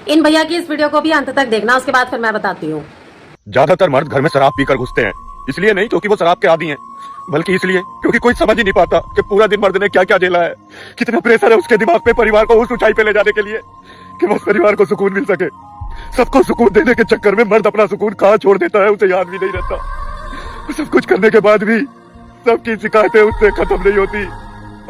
इन भैया की इस वीडियो को भी अंत तक देखना, उसके बाद फिर मैं बताती हूँ। ज्यादातर मर्द घर में शराब पीकर घुसते हैं, इसलिए नहीं क्योंकि वो शराब के आदी हैं, बल्कि इसलिए क्योंकि कोई समझ ही नहीं पाता कि पूरा दिन मर्द ने क्या क्या झेला है, कितना प्रेशर है उसके दिमाग पे परिवार को उस ऊंचाई पे ले जाने के लिए कि बस परिवार को सुकून मिल सके। सबको सुकून देने के चक्कर में मर्द अपना सुकून कहाँ छोड़ देता है, उसे याद भी नहीं रहता। सब कुछ करने के बाद भी सबकी शिकायतें उससे खत्म नहीं होती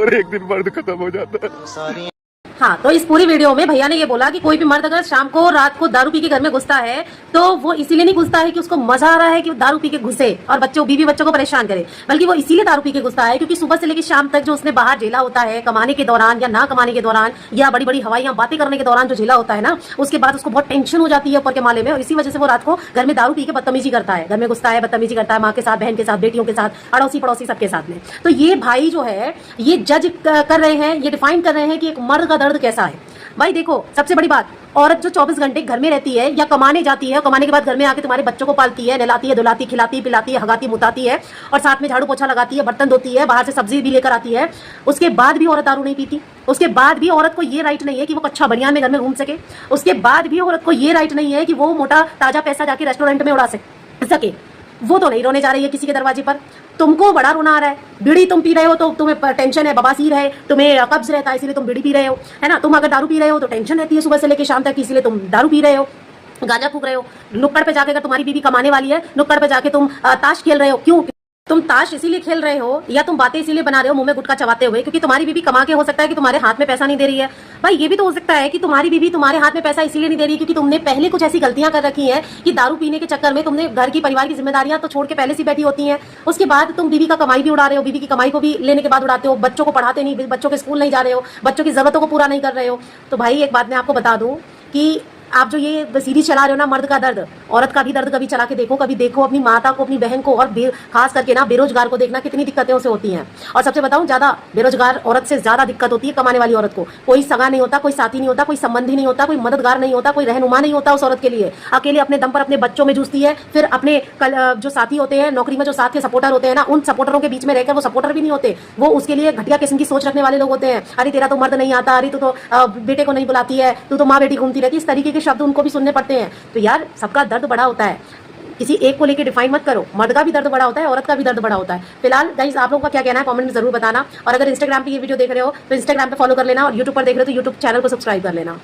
और एक दिन मर्द खत्म हो जाता है। हाँ, तो इस पूरी वीडियो में भैया ने ये बोला कि कोई भी मर्द अगर शाम को रात को दारू पी के घर में घुसता है तो वो इसीलिए नहीं घुसता है कि उसको मजा आ रहा है कि वो दारू पी के घुसे और बीवी बच्चों को परेशान करे, बल्कि वो इसीलिए दारू पी के घुसता है क्योंकि सुबह से लेकर शाम तक जो उसने बाहर झेला होता है, कमाने के दौरान या ना कमाने के दौरान या बड़ी बड़ी हवाइयां बातें करने के दौरान जो झेला होता है ना, उसके बाद उसको बहुत टेंशन हो जाती है ऊपर के माले में, और इसी वजह से वो रात को घर में दारू पी के बदतमीजी करता है, घर में घुसता है, बदतमीजी करता है माँ के साथ, बहन के साथ, बेटियों के साथ, अड़ोसी पड़ोसी सबके साथ में। तो ये भाई जो है ये जज कर रहे हैं, ये डिफाइन कर रहे हैं कि एक मर्द का दर्द कैसा है। भाई देखो, सबसे बड़ी बात, औरत जो 24 घंटे घर में रहती है या कमाने जाती है, कमाने के बाद घर में आके तुम्हारे बच्चों को पालती है, नहलाती है, धुलाती, खिलाती, पिलाती है, हगाती, मुताती है और साथ में झाड़ू पोछा लगाती है, बर्तन धोती है, बाहर से सब्जी भी लेकर आती है, उसके बाद भी औरत दारू नहीं पीती। उसके बाद भी औरत को ये राइट नहीं है कि वो कच्चा बनियान में घर में घूम सके। उसके बाद भी औरत को ये राइट नहीं है कि वो मोटा ताजा पैसा जाके रेस्टोरेंट में उड़ा सके। वो तो नहीं रोने जा रही है किसी के दरवाजे पर। तुमको बड़ा रोना आ रहा है, बीड़ी तुम पी रहे हो तो तुम्हें टेंशन है, बवासीर है, तुम्हें कब्ज रहता है इसीलिए तुम बीड़ी पी रहे हो, है ना। तुम अगर दारू पी रहे हो तो टेंशन रहती है सुबह से लेकर शाम तक, इसीलिए तुम दारू पी रहे हो, गांजा फूक रहे हो। नुक्कड़ पे जाके अगर तुम्हारी बीवी कमाने वाली है, नुक्कड़ पे जाके तुम ताश खेल रहे हो। क्यों तुम ताश इसीलिए खेल रहे हो या तुम बातें इसीलिए बना रहे हो मुंह में गुटखा चबाते हुए क्योंकि तुम्हारी बीवी कमा के हो सकता है कि तुम्हारे हाथ में पैसा नहीं दे रही है। भाई ये भी तो हो सकता है कि तुम्हारी बीवी तुम्हारे हाथ में पैसा इसीलिए नहीं दे रही क्योंकि तुमने पहले कुछ ऐसी गलतियां कर रखी हैं कि दारू पीने के चक्कर में तुमने घर की परिवार की जिम्मेदारियां तो छोड़ के पहले से बैठी होती हैं। उसके बाद तुम बीवी का कमाई भी उड़ा रहे हो, बीवी की कमाई को भी लेने के बाद उड़ाते हो, बच्चों को पढ़ाते नहीं, बच्चों के स्कूल नहीं जा रहे हो, बच्चों की जरूरतों को पूरा नहीं कर रहे हो। तो भाई एक बात मैं आपको बता दूं कि आप जो ये सीरीज चला रहे हो ना, मर्द का दर्द, औरत का भी दर्द कभी चला के देखो, कभी देखो अपनी माता को, अपनी बहन को और खास करके ना बेरोजगार को देखना कितनी दिक्कतें उसे होती हैं। और सबसे बताऊं, ज्यादा बेरोजगार औरत से ज्यादा दिक्कत होती है कमाने वाली औरत को। कोई सगा नहीं होता, कोई साथी नहीं होता, कोई संबंधी नहीं होता, कोई मददगार नहीं होता, कोई रहनुमा नहीं होता उस औरत के लिए। अकेले अपने दम पर अपने बच्चों में जूझती है, फिर अपने जो साथी होते हैं नौकरी में, जो साथ के सपोर्टर होते हैं ना, उन सपोर्टरों के बीच में रहकर वो सपोर्टर भी नहीं होते, वो उसके लिए घटिया किस्म की सोच रखने वाले लोग होते हैं। अरे तेरा तो मर्द नहीं आता, अरे तू तो बेटे को नहीं बुलाती है, तू तो माँ बेटी घूमती रहती है, इस तरीके के शब्द उनको भी सुनने पड़ते हैं। तो यार सबका दर्द बड़ा होता है, किसी एक को लेकर डिफाइन मत करो। मर्द का भी दर्द बड़ा होता है, औरत का भी दर्द बड़ा होता है। फिलहाल गाइस आप लोगों का क्या कहना है कमेंट में जरूर बताना, और अगर इंस्टाग्राम पे ये वीडियो देख रहे हो तो इंस्टाग्राम पे फॉलो कर लेना, और यूट्यूब पर देख रहे हो तो यूट्यूब चैनल को सब्सक्राइब कर लेना।